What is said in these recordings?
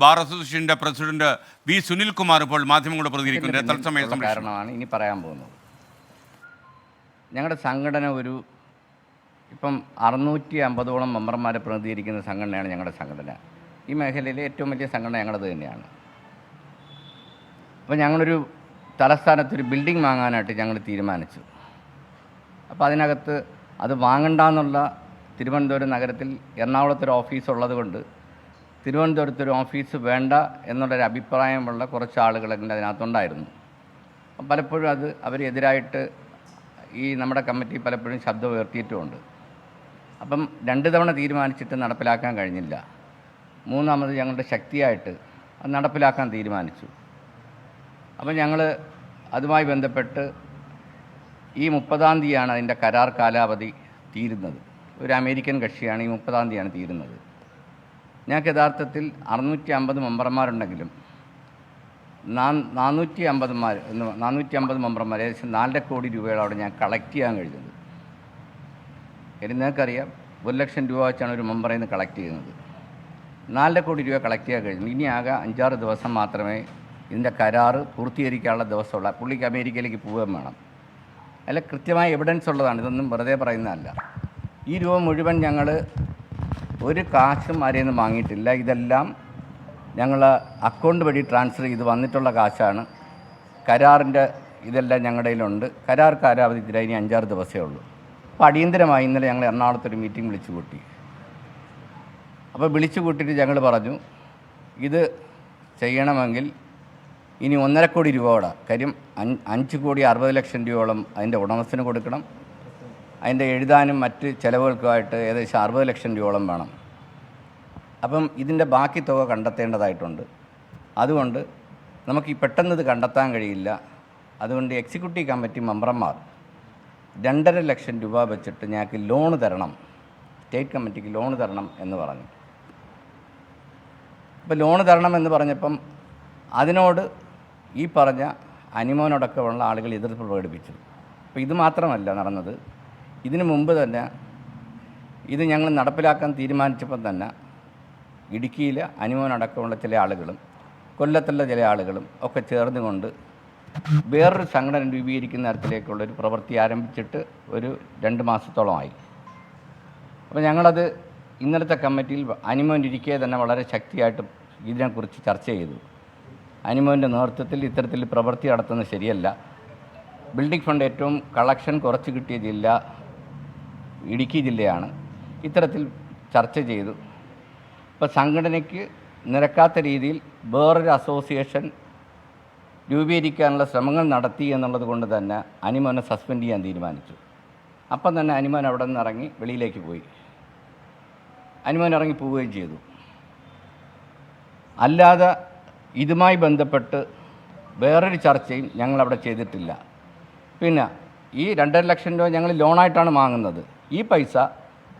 Bar അസോസിയേഷന്റെ president V Sunilkumar ഇപ്പോൾ മാധ്യമങ്ങളോട് പ്രതികരിക്കുന്നത് തത്സമയ കാരണമാണ് ഇനി പറയാൻ പോകുന്നത്. ഞങ്ങളുടെ സംഘടന ഇപ്പം 650ഓളം മെമ്പർമാരെ പ്രതിനിധീകരിക്കുന്ന സംഘടനയാണ് ഞങ്ങളുടെ സംഘടന. ഈ മേഖലയിലെ ഏറ്റവും വലിയ സംഘടന ഞങ്ങളത് തന്നെയാണ്. അപ്പോൾ ഞങ്ങളൊരു തലസ്ഥാനത്തൊരു ബിൽഡിംഗ് വാങ്ങാനായിട്ട് ഞങ്ങൾ തീരുമാനിച്ചു. അപ്പോൾ അതിനകത്ത് അത് വാങ്ങണ്ടെന്നുള്ള തിരുവനന്തപുരം നഗരത്തിൽ എറണാകുളത്തൊരു ഓഫീസ് ഉള്ളത് കൊണ്ട് തിരുവനന്തപുരത്തൊരു ഓഫീസ് വേണ്ട എന്നുള്ളൊരു അഭിപ്രായമുള്ള കുറച്ച് ആളുകളെങ്കിലും അതിനകത്തുണ്ടായിരുന്നു. പലപ്പോഴും അവരെതിരായിട്ട് ഈ നമ്മുടെ കമ്മിറ്റി പലപ്പോഴും ശബ്ദം ഉയർത്തിയിട്ടുമുണ്ട്. അപ്പം 2 തവണ തീരുമാനിച്ചിട്ട് നടപ്പിലാക്കാൻ കഴിഞ്ഞില്ല. 3ാമത് ഞങ്ങളുടെ ശക്തിയായിട്ട് അത് നടപ്പിലാക്കാൻ തീരുമാനിച്ചു. അപ്പം ഞങ്ങൾ അതുമായി ബന്ധപ്പെട്ട് ഈ 30-ാം തീയതിയാണ് അതിൻ്റെ കരാർ കാലാവധി തീരുന്നത്. ഒരു അമേരിക്കൻ കക്ഷിയാണ് ഈ 30-ാം തീയതിയാണ് തീരുന്നത്. ഞങ്ങൾക്ക് യഥാർത്ഥത്തിൽ 650 മെമ്പർമാരുണ്ടെങ്കിലും 450 മെമ്പർമാർ ഏകദേശം 4 കോടി രൂപയോടെ ഞാൻ കളക്ട് ചെയ്യാൻ കഴിഞ്ഞത്. നിങ്ങൾക്കറിയാം 1 ലക്ഷം രൂപ വെച്ചാണ് ഒരു മെമ്പറിൽ നിന്ന് കളക്ട് ചെയ്യുന്നത്. 4 കോടി രൂപ കളക്ട് ചെയ്യാൻ കഴിഞ്ഞു. ഇനി ആകെ 5-6 ദിവസം മാത്രമേ ഇതിൻ്റെ കരാറ് പൂർത്തീകരിക്കാനുള്ള ദിവസമുള്ള. പുള്ളിക്ക് അമേരിക്കയിലേക്ക് പോവുകയും വേണം. അല്ല, കൃത്യമായ എവിഡൻസ് ഉള്ളതാണ്, ഇതൊന്നും വെറുതെ പറയുന്നതല്ല. ഈ രൂപ മുഴുവൻ ഞങ്ങൾ ഒരു കാശും ആരെയും നിന്ന് വാങ്ങിയിട്ടില്ല. ഇതെല്ലാം ഞങ്ങൾ അക്കൗണ്ട് വഴി ട്രാൻസ്ഫർ ചെയ്ത് വന്നിട്ടുള്ള കാശാണ്. കരാറിൻ്റെ ഇതെല്ലാം ഞങ്ങളുടെ കയ്യിലുണ്ട്. കരാർ കാലാവധി തീരാൻ ഇനി 5-6 ദിവസമേ ഉള്ളൂ. അപ്പോൾ അടിയന്തരമായി ഇന്നലെ ഞങ്ങൾ എറണാകുളത്തൊരു മീറ്റിംഗ് വിളിച്ചു കൂട്ടി. അപ്പോൾ വിളിച്ചു കൂട്ടിയിട്ട് ഞങ്ങൾ പറഞ്ഞു, ഇത് ചെയ്യണമെങ്കിൽ ഇനി 1.5 കോടി രൂപയോടെ, കാര്യം 5,60,00,000 രൂപയോളം അതിൻ്റെ ഉടമസ്ഥന് കൊടുക്കണം. അതിൻ്റെ എഴുതാനും മറ്റ് ചിലവുകൾക്കുമായിട്ട് ഏകദേശം 60 ലക്ഷം രൂപയോളം വേണം. അപ്പം ഇതിൻ്റെ ബാക്കി തുക കണ്ടെത്തേണ്ടതായിട്ടുണ്ട്. അതുകൊണ്ട് നമുക്ക് പെട്ടെന്ന് ഇത് കണ്ടെത്താൻ കഴിയില്ല. അതുകൊണ്ട് എക്സിക്യൂട്ടീവ് കമ്മിറ്റി മെമ്പർമാർ 2.5 ലക്ഷം രൂപ വെച്ചിട്ട് ഞങ്ങൾക്ക് ലോണ് തരണം, സ്റ്റേറ്റ് കമ്മിറ്റിക്ക് ലോണ് തരണം എന്ന് പറഞ്ഞു. അപ്പോൾ ലോണ് തരണം എന്ന് പറഞ്ഞപ്പം അതിനോട് ഈ പറഞ്ഞ അനിമോനടക്കമുള്ള ആളുകൾ എതിർപ്പ് പ്രകടിപ്പിച്ചു. അപ്പോൾ ഇത് മാത്രമല്ല നടന്നത്. ഇതിനു മുമ്പ് തന്നെ ഇത് ഞങ്ങൾ നടപ്പിലാക്കാൻ തീരുമാനിച്ചപ്പം തന്നെ ഇടുക്കിയിൽ അനിമോനടക്കമുള്ള ചില ആളുകളും കൊല്ലത്തുള്ള ചില ആളുകളും ഒക്കെ ചേർന്നുകൊണ്ട് വേറൊരു സംഘടന രൂപീകരിക്കുന്ന തരത്തിലേക്കുള്ളൊരു പ്രവൃത്തി ആരംഭിച്ചിട്ട് ഒരു 2 മാസത്തോളമായി. അപ്പോൾ ഞങ്ങളത് ഇന്നലത്തെ കമ്മിറ്റിയിൽ അനിമോൻ ഇരിക്കെ തന്നെ വളരെ ശക്തിയായിട്ട് ഇതിനെക്കുറിച്ച് ചർച്ച ചെയ്തു. അനിമോൻ്റെ നേതൃത്വത്തിൽ ഇത്തരത്തിൽ പ്രവൃത്തി നടത്തുന്നത് ശരിയല്ല. ബിൽഡിംഗ് ഫണ്ട് ഏറ്റവും കളക്ഷൻ കുറച്ച് കിട്ടിയ ജില്ല ഇടുക്കി ജില്ലയാണ്. ഇത്തരത്തിൽ ചർച്ച ചെയ്തു. ഇപ്പോൾ സംഘടനയ്ക്ക് നിരക്കാത്ത രീതിയിൽ വേറൊരു അസോസിയേഷൻ രൂപീകരിക്കാനുള്ള ശ്രമങ്ങൾ നടത്തി എന്നുള്ളത് കൊണ്ട് തന്നെ അനിമോനെ സസ്പെൻഡ് ചെയ്യാൻ തീരുമാനിച്ചു. അപ്പം തന്നെ അനിമോൻ അവിടെ നിന്ന് ഇറങ്ങി വെളിയിലേക്ക് പോയി. അനിമോൻ ഇറങ്ങി പോവുകയും ചെയ്തു. അല്ലാതെ ഇതുമായി ബന്ധപ്പെട്ട് വേറൊരു ചർച്ചയും ഞങ്ങളവിടെ ചെയ്തിട്ടില്ല. പിന്നെ ഈ 2.5 ലക്ഷം രൂപ ഞങ്ങൾ ലോണായിട്ടാണ് വാങ്ങുന്നത്. ഈ പൈസ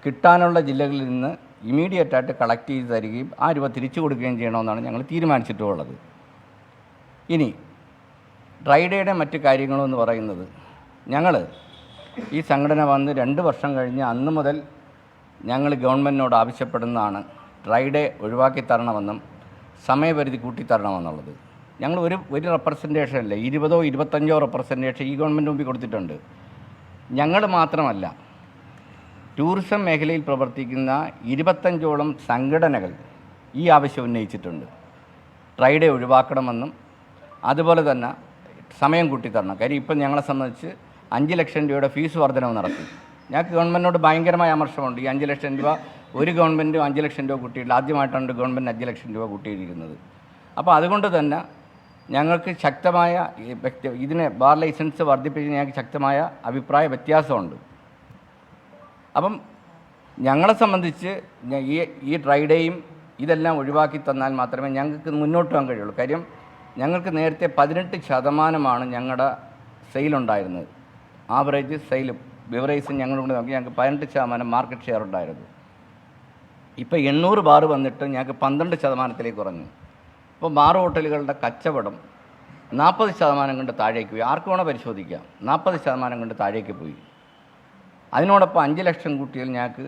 കിട്ടാനുള്ള ജില്ലകളിൽ നിന്ന് ഇമീഡിയറ്റായിട്ട് കളക്ട് ചെയ്ത് തരികയും ആ രൂപ തിരിച്ചു കൊടുക്കുകയും ചെയ്യണമെന്നാണ് ഞങ്ങൾ തീരുമാനിച്ചിട്ടുള്ളത്. ഇനി ഡ്രൈഡേയുടെ മറ്റ് കാര്യങ്ങളെന്ന് പറയുന്നത്, ഞങ്ങൾ ഈ സംഘടന വന്ന് 2 വർഷം കഴിഞ്ഞ് അന്ന് മുതൽ ഞങ്ങൾ ഗവൺമെൻറ്റിനോട് ആവശ്യപ്പെടുന്നതാണ് ഡ്രൈഡേ ഒഴിവാക്കി തരണമെന്നും സമയപരിധി കൂട്ടിത്തരണമെന്നുള്ളത്. ഞങ്ങൾ ഒരു റെപ്രസെൻറ്റേഷൻ അല്ല, 20ഓ 25ഓ റെപ്രസെൻറ്റേഷൻ ഈ ഗവൺമെൻറ് മുമ്പിൽ കൊടുത്തിട്ടുണ്ട്. ഞങ്ങൾ മാത്രമല്ല, ടൂറിസം മേഖലയിൽ പ്രവർത്തിക്കുന്ന 25ഓളം സംഘടനകൾ ഈ ആവശ്യം ഉന്നയിച്ചിട്ടുണ്ട്. ഡ്രൈഡേ ഒഴിവാക്കണമെന്നും അതുപോലെ തന്നെ സമയം കൂട്ടിത്തരണം. കാര്യം ഇപ്പം ഞങ്ങളെ സംബന്ധിച്ച് 5 ലക്ഷം രൂപയുടെ ഫീസ് വർധനവ് നടത്തി. ഞങ്ങൾക്ക് ഗവൺമെൻറ്റിനോട് ഭയങ്കരമായ അമർഷമുണ്ട്. ഈ 5 ലക്ഷം രൂപ ഒരു ഗവൺമെൻറ്റും 5 ലക്ഷം രൂപ കൂട്ടിയിട്ടില്ല. ആദ്യമായിട്ടാണ് ഗവൺമെൻറ് 5 ലക്ഷം രൂപ കൂട്ടിയിരിക്കുന്നത്. അപ്പോൾ അതുകൊണ്ട് തന്നെ ഞങ്ങൾക്ക് ശക്തമായ ഇതിനെ ബാർ ലൈസൻസ് വർദ്ധിപ്പിച്ച് ഞങ്ങൾക്ക് ശക്തമായ അഭിപ്രായ വ്യത്യാസമുണ്ട്. അപ്പം ഞങ്ങളെ സംബന്ധിച്ച് ഈ ഡ്രൈഡേയും ഇതെല്ലാം ഒഴിവാക്കി തന്നാൽ മാത്രമേ ഞങ്ങൾക്ക് മുന്നോട്ട് പോകാൻ കഴിയുള്ളൂ. കാര്യം ഞങ്ങൾക്ക് നേരത്തെ 18% ഞങ്ങളുടെ സെയിലുണ്ടായിരുന്നത്. ആവറേജ് സെയിൽ ബിവറേജ് ഞങ്ങളോട് നോക്കി ഞങ്ങൾക്ക് 18% മാർക്കറ്റ് ഷെയർ ഉണ്ടായിരുന്നു. ഇപ്പോൾ 800 ബാർ വന്നിട്ട് ഞങ്ങൾക്ക് 12% കുറഞ്ഞു. ഇപ്പോൾ ബാർ ഹോട്ടലുകളുടെ കച്ചവടം 40% കൊണ്ട് താഴേക്ക് പോയി. ആർക്ക് വേണോ പരിശോധിക്കാം, 40% കൊണ്ട് താഴേക്ക് പോയി. അതിനോടൊപ്പം 5 ലക്ഷം കൂട്ടിയാൽ ഞങ്ങൾക്ക്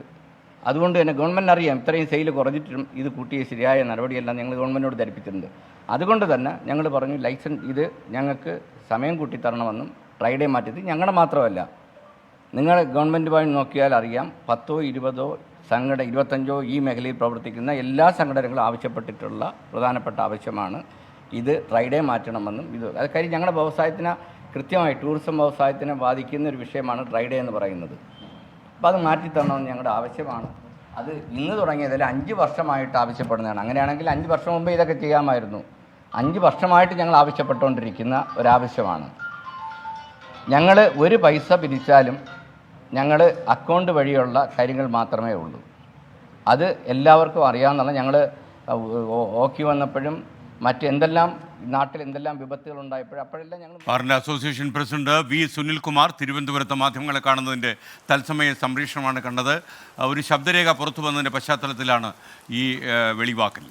അതുകൊണ്ട് തന്നെ ഗവൺമെൻറ് അറിയാം ഇത്രയും സെയിൽ കുറഞ്ഞിട്ടും ഇത് കൂട്ടിയ ശരിയായ നടപടിയെല്ലാം ഞങ്ങൾ ഗവൺമെൻറ്റിനോട് ധരിപ്പിച്ചിട്ടുണ്ട്. അതുകൊണ്ട് തന്നെ ഞങ്ങൾ പറഞ്ഞു ലൈസൻസ് ഇത് ഞങ്ങൾക്ക് സമയം കൂട്ടിത്തരണമെന്നും ഫ്രൈഡേ മാറ്റിയത് ഞങ്ങളുടെ മാത്രമല്ല, നിങ്ങൾ ഗവൺമെൻറ്റുമായി നോക്കിയാൽ അറിയാം 10 20 25 ഈ മേഖലയിൽ പ്രവർത്തിക്കുന്ന എല്ലാ സംഘടനകളും ആവശ്യപ്പെട്ടിട്ടുള്ള പ്രധാനപ്പെട്ട ആവശ്യമാണ് ഇത് ഫ്രൈഡേ മാറ്റണമെന്നും. അത് കാര്യം ഞങ്ങളുടെ വ്യവസായത്തിന് കൃത്യമായി ടൂറിസം വ്യവസായത്തിനെ ബാധിക്കുന്ന ഒരു വിഷയമാണ് ഫ്രൈഡേ എന്ന് പറയുന്നത്. അപ്പോൾ അത് മാറ്റിത്തരണമെന്ന് ഞങ്ങളുടെ ആവശ്യമാണ്. അത് ഇന്ന് തുടങ്ങിയതല്ല, 5 വർഷമായിട്ട് ആവശ്യപ്പെടുന്നതാണ്. അങ്ങനെയാണെങ്കിൽ 5 വർഷം മുമ്പ് ഇതൊക്കെ ചെയ്യാമായിരുന്നു. 5 വർഷമായിട്ട് ഞങ്ങൾ ആവശ്യപ്പെട്ടുകൊണ്ടിരിക്കുന്ന ഒരാവശ്യമാണ്. ഞങ്ങൾ ഒരു പൈസ പിരിച്ചാലും ഞങ്ങൾ അക്കൗണ്ട് വഴിയുള്ള കാര്യങ്ങൾ മാത്രമേ ഉള്ളൂ. അത് എല്ലാവർക്കും അറിയാവുന്നതാണ്. ഞങ്ങൾ ഓക്കി വന്നപ്പോഴും മറ്റെന്തെല്ലാം നാട്ടിൽ എന്തെല്ലാം വിപത്തുകൾ ഉണ്ടായപ്പോഴും അപ്പോഴെല്ലാം ഞങ്ങൾ ബാറിൻ്റെ അസോസിയേഷൻ പ്രസിഡന്റ് വി സുനിൽകുമാർ തിരുവനന്തപുരത്ത് മാധ്യമങ്ങളെ കാണുന്നതിൻ്റെ തത്സമയ സംപ്രേഷണമാണ് കണ്ടത്. ഒരു ശബ്ദരേഖ പുറത്തു വന്നതിൻ്റെ പശ്ചാത്തലത്തിലാണ് ഈ വെളിവാക്കൽ.